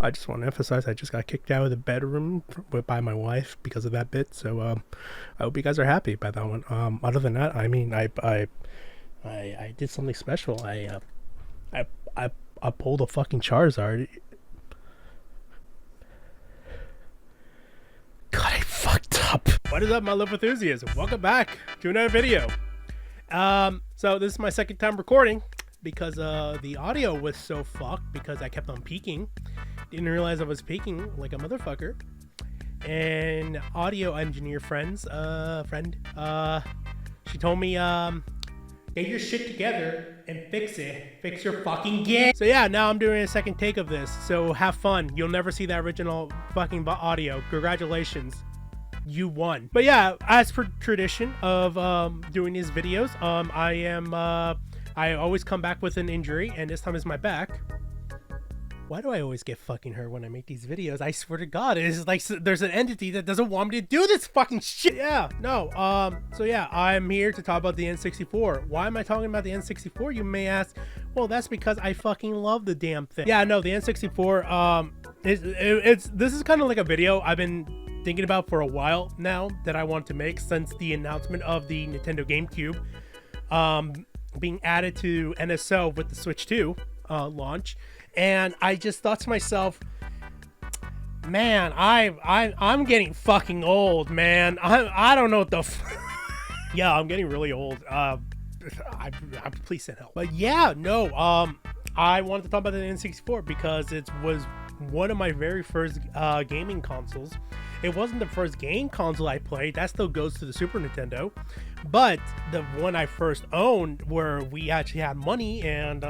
I just want to emphasize I just got kicked out of the bedroom by my wife because of that bit. So I hope you guys are happy by that one. Other than that, I mean, I did something special. I pulled a fucking Charizard. God, I fucked up. What is up, my love enthusiasts? Welcome back to another video. So this is my second time recording because the audio was so fucked because I kept on peaking. Didn't realize I was peaking like a motherfucker. And audio engineer friend, she told me, get your shit together and fix it. Fix your fucking game. So yeah, now I'm doing a second take of this. So have fun. You'll never see that original fucking audio. Congratulations. You won. But yeah, as per tradition of doing these videos, I always come back with an injury, and this time is my back. Why do I always get fucking hurt when I make these videos? I swear to God, it is like there's an entity that doesn't want me to do this fucking shit. Yeah, no, so yeah, I'm here to talk about the N64. Why am I talking about the N64, you may ask? Well, that's because I fucking love the damn thing. Yeah, no, the N64, this is kind of like a video I've been thinking about for a while now that I want to make since the announcement of the Nintendo GameCube being added to NSO with the Switch 2 launch. And I just thought to myself, man, I'm getting fucking old, man. I don't know what the yeah, I'm getting really old. Please send help. But yeah, no, I wanted to talk about the N64 because it was one of my very first gaming consoles. It wasn't the first game console I played. That still goes to the Super Nintendo. But the one I first owned where we actually had money and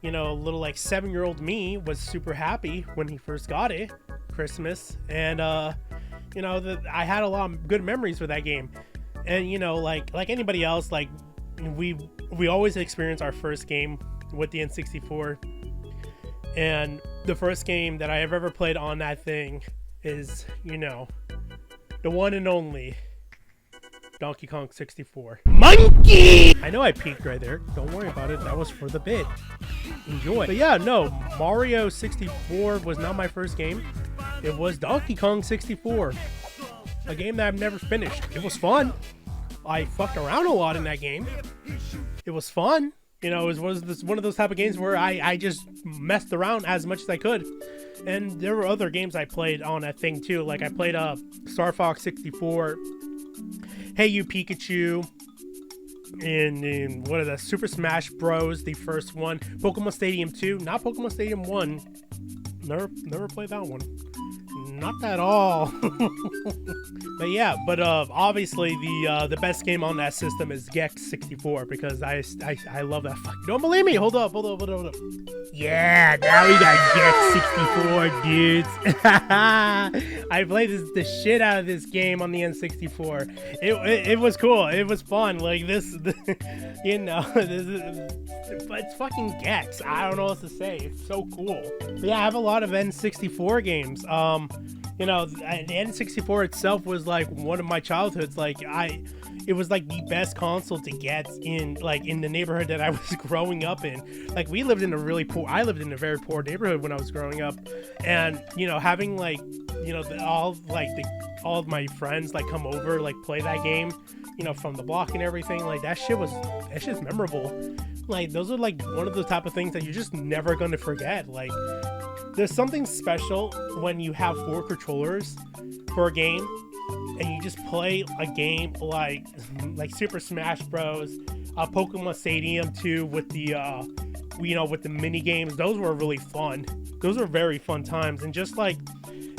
you know, little like 7-year-old me was super happy when he first got it, Christmas, and you know, I had a lot of good memories with that game. And you know, like anybody else, like we always experience our first game with the N64, and the first game that I have ever played on that thing is, you know, the one and only Donkey Kong 64. Monkey! I know I peaked right there. Don't worry about it. That was for the bit. Enjoy. But yeah, no, Mario 64 was not my first game. It was Donkey Kong 64. A game that I've never finished. It was fun. I fucked around a lot in that game. It was fun. You know, it was one of those type of games where I just messed around as much as I could. And there were other games I played on that thing too. Like I played Star Fox 64, Hey You Pikachu, and what are the Super Smash Bros, the first one, Pokemon Stadium 2, not Pokemon Stadium 1. Never played that one. Not at all. But yeah, but obviously the best game on that system is Gex 64 because I love that. Fuck, you don't believe me? Hold up. Yeah, now we got Gex 64, dudes. I played the shit out of this game on the N64. It was cool. It was fun. Like this, you know, it's fucking Gex. I don't know what to say. It's so cool. But yeah, I have a lot of N64 games. You know, the N64 itself was like one of my childhoods. Like it was like the best console to get in the neighborhood that I was growing up in. Like I lived in a very poor neighborhood when I was growing up, and you know, having like, you know, all of my friends like come over, like play that game, you know, from the block and everything, like that shit's memorable. Like those are like one of the type of things that you're just never gonna forget. Like there's something special when you have 4 controllers for a game and you just play a game like Super Smash Bros, Pokemon Stadium 2 with the you know, with the mini games. Those were really fun. Those were very fun times. And just like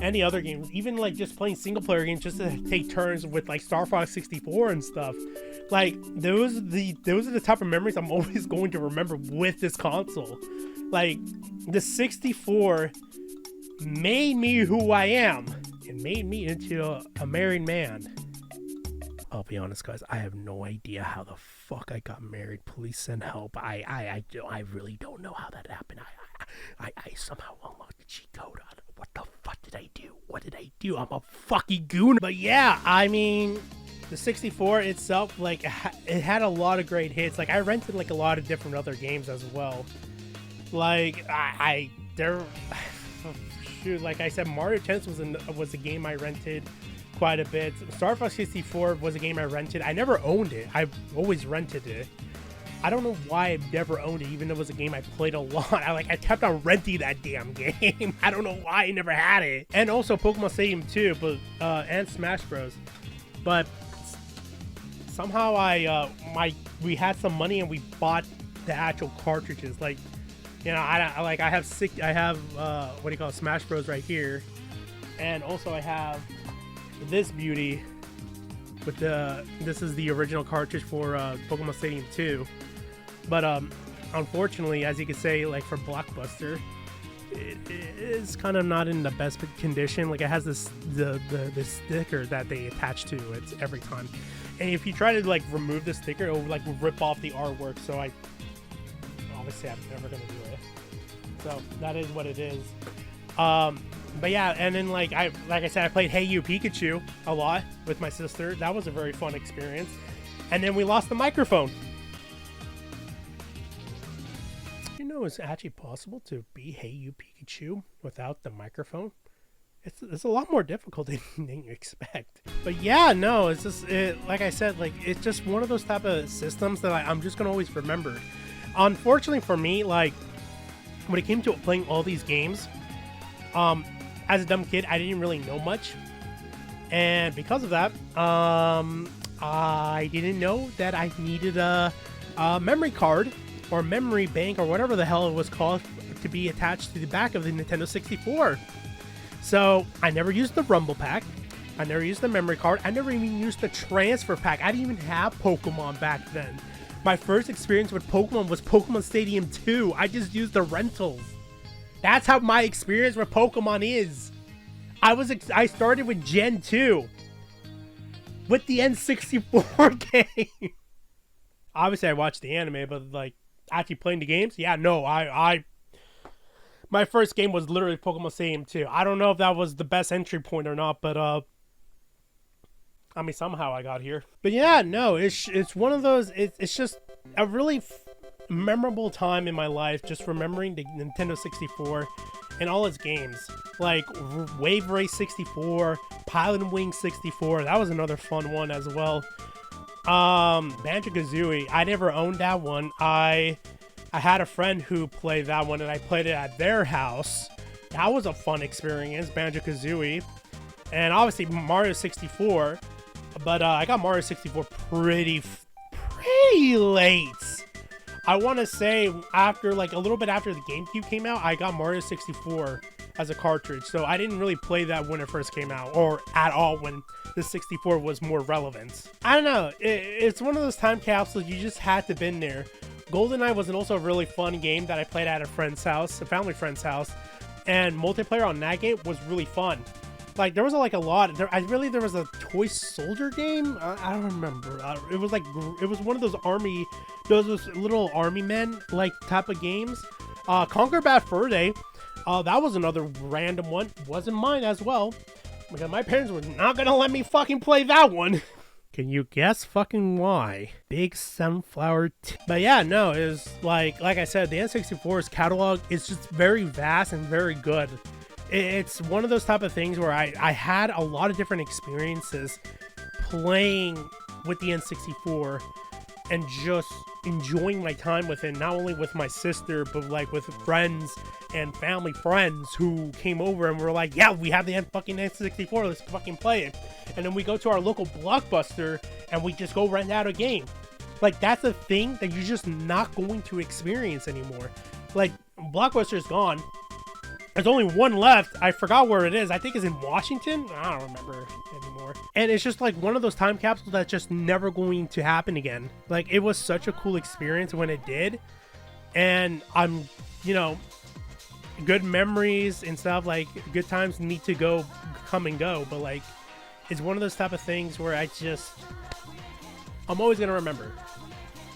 any other game, even like just playing single player games just to take turns with like Star Fox 64 and stuff, like those are the type of memories I'm always going to remember with this console. Like the 64 made me who I am. It made me into a married man. I'll be honest, guys, I have no idea how the fuck I got married. Please send help. I really don't know how that happened. I somehow unlocked the cheat code. What the fuck did I do? What did I do? I'm a fucking goon. But yeah, I mean, the 64 itself, like, it had a lot of great hits. Like, I rented like a lot of different other games as well. Like, shoot, like I said, Mario Tennis was a game I rented quite a bit. Star Fox 64 was a game I rented. I never owned it. I always rented it. I don't know why I've never owned it, even though it was a game I played a lot. I kept on renting that damn game. I don't know why I never had it. And also Pokemon Stadium 2, but and Smash Bros. But somehow we had some money and we bought the actual cartridges. Like, you know, I have what do you call it, Smash Bros right here, and also I have this beauty with this is the original cartridge for Pokemon Stadium 2. But unfortunately, as you can say, like for Blockbuster, it is kind of not in the best condition. Like it has the sticker that they attach to it every time, and if you try to like remove the sticker, it will like rip off the artwork. So obviously I'm never gonna do it. So that is what it is. But yeah, and then like I said, I played Hey You Pikachu a lot with my sister. That was a very fun experience. And then we lost the microphone. You know, it's actually possible to be Hey You Pikachu without the microphone. It's a lot more difficult than you expect. But yeah, no, it's just like I said, like it's just one of those type of systems that I'm just gonna always remember. Unfortunately for me, like when it came to playing all these games, as a dumb kid, I didn't really know much, and because of that, I didn't know that I needed a memory card or memory bank or whatever the hell it was called to be attached to the back of the Nintendo 64. So I never used the Rumble Pack. I never used the memory card. I never even used the transfer pack. I didn't even have Pokemon back then. My first experience with Pokemon was Pokemon Stadium 2. I just used the rentals. That's how my experience with Pokemon is. I started with Gen 2. With the N64 game. Obviously, I watched the anime, but like, actually playing the games? Yeah, no, my first game was literally Pokemon Stadium 2. I don't know if that was the best entry point or not, but I mean, somehow I got here. But yeah, no, it's one of those, it's just a really memorable time in my life, just remembering the Nintendo 64 and all its games. Like Wave Race 64, Pilot Wing 64, that was another fun one as well. Banjo-Kazooie, I never owned that one. I had a friend who played that one and I played it at their house. That was a fun experience, Banjo-Kazooie. And obviously Mario 64, but I got Mario 64 pretty late. I want to say after, like a little bit after the GameCube came out, I got Mario 64 as a cartridge. So I didn't really play that when it first came out, or at all when the 64 was more relevant. I don't know. It's one of those time capsules you just had to been there. GoldenEye was also a really fun game that I played at a friend's house, a family friend's house, and multiplayer on that game was really fun. Like there was a lot. There was a toy soldier game. I don't remember. It was one of those little army men like type of games. Conquer Bad Fur Day. That was another random one. Wasn't mine as well, because my parents were not gonna let me fucking play that one. Can you guess fucking why? Big sunflower. But yeah, no, it was like I said, the N64's catalog is just very vast and very good. It's one of those type of things where I had a lot of different experiences playing with the N64 and just enjoying my time with it, not only with my sister, but like with friends and family friends who came over and were like, yeah, we have the fucking N64, let's fucking play it. And then we go to our local Blockbuster and we just go rent out a game. Like, that's a thing that you're just not going to experience anymore. Like, Blockbuster's gone. There's only one left. I forgot where it is. I think it's in Washington. I don't remember anymore. And it's just like one of those time capsules that's just never going to happen again. Like, it was such a cool experience when it did. And I'm, good memories and stuff. Like, good times need to come and go. But like, it's one of those type of things where I'm always going to remember,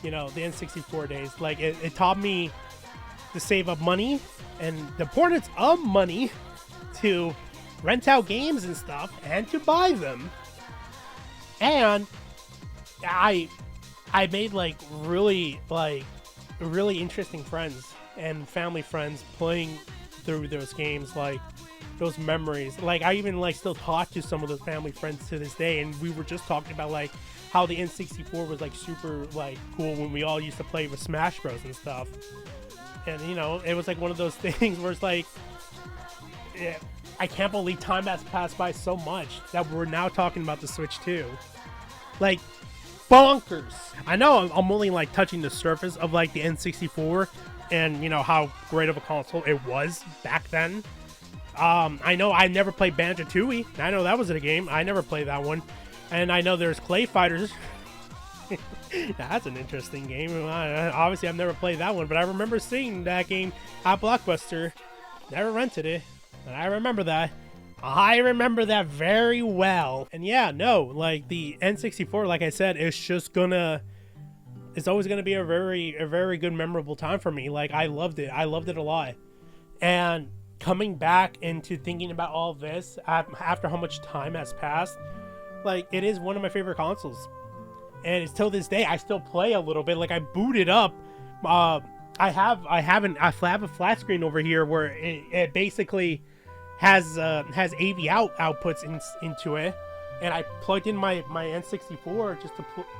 the N64 days. Like, it taught me to save up money and the importance of money to rent out games and stuff and to buy them. And I made really interesting friends and family friends playing through those games, like those memories. Like I even like still talk to some of those family friends to this day, and we were just talking about like how the N64 was like super like cool when we all used to play with Smash Bros and stuff. And you know, it was like one of those things where it's like, yeah, I can't believe time has passed by so much that we're now talking about the Switch 2. Like, bonkers. I know I'm only like touching the surface of like the N64 and you know how great of a console it was back then. I know I never played Banjo-Tooie. I know that was a game. I never played that one. And I know there's Clay Fighters. That's an interesting game. Obviously, I've never played that one, but I remember seeing that game at Blockbuster. Never rented it, but I remember that. I remember that very well. And yeah, no, like the N64, like I said, it's just gonna, it's always gonna be a very good, memorable time for me. Like I loved it. I loved it a lot. And coming back into thinking about all this after how much time has passed, like it is one of my favorite consoles. And it's till this day I still play a little bit. Like I boot it up. I have a flat screen over here where it basically has AV outputs into it, and I plugged in my N64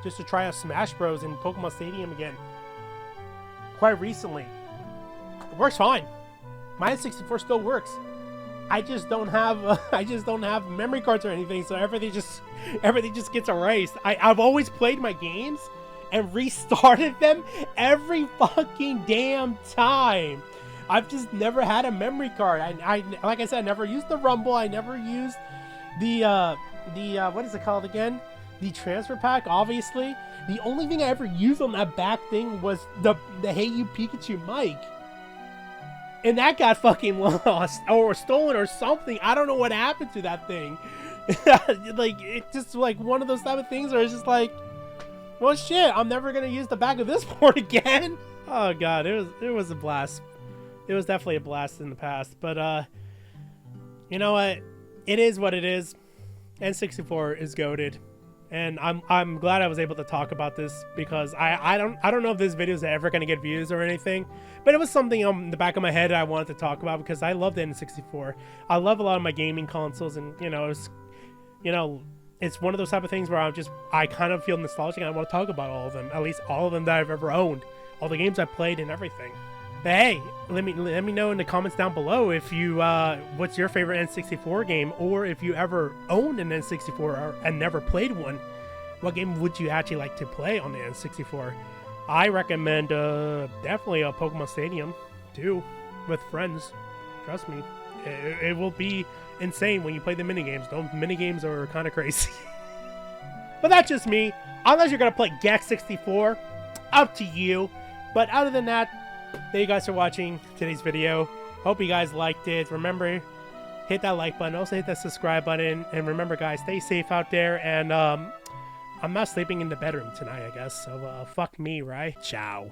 just to try out Smash Bros and Pokemon Stadium again. Quite recently, it works fine. My N64 still works. I just don't have memory cards or anything, so everything just gets erased. I've always played my games and restarted them every fucking damn time. I've just never had a memory card. I like I said, I never used the Rumble. I never used the what is it called again? The transfer pack, obviously. The only thing I ever used on that back thing was the Hey You Pikachu mic. And that got fucking lost or stolen or something. I don't know what happened to that thing. Like, it's just like one of those type of things where it's just like, well, shit, I'm never gonna use the back of this board again. Oh god, it was a blast. It was definitely a blast in the past. But you know what? It is what it is. N64 is goated. And I'm glad I was able to talk about this because I don't know if this video is ever gonna get views or anything, but it was something in the back of my head I wanted to talk about because I love the N64. I love a lot of my gaming consoles, and it's one of those type of things where I kind of feel nostalgic and I want to talk about all of them, at least all of them that I've ever owned, all the games I've played and everything. But hey, let me know in the comments down below if you what's your favorite N64 game, or if you ever owned an N64 and never played one. What game would you actually like to play on the N64? I recommend definitely a Pokemon Stadium too, with friends. Trust me, it will be insane when you play the minigames. Those minigames are kind of crazy. But that's just me. Unless you're gonna play Gex 64, up to you. But other than that, thank you guys for watching today's video. Hope you guys liked it. Remember, hit that like button. Also hit that subscribe button. And remember, guys, stay safe out there. And I'm not sleeping in the bedroom tonight, I guess. So fuck me, right? Ciao.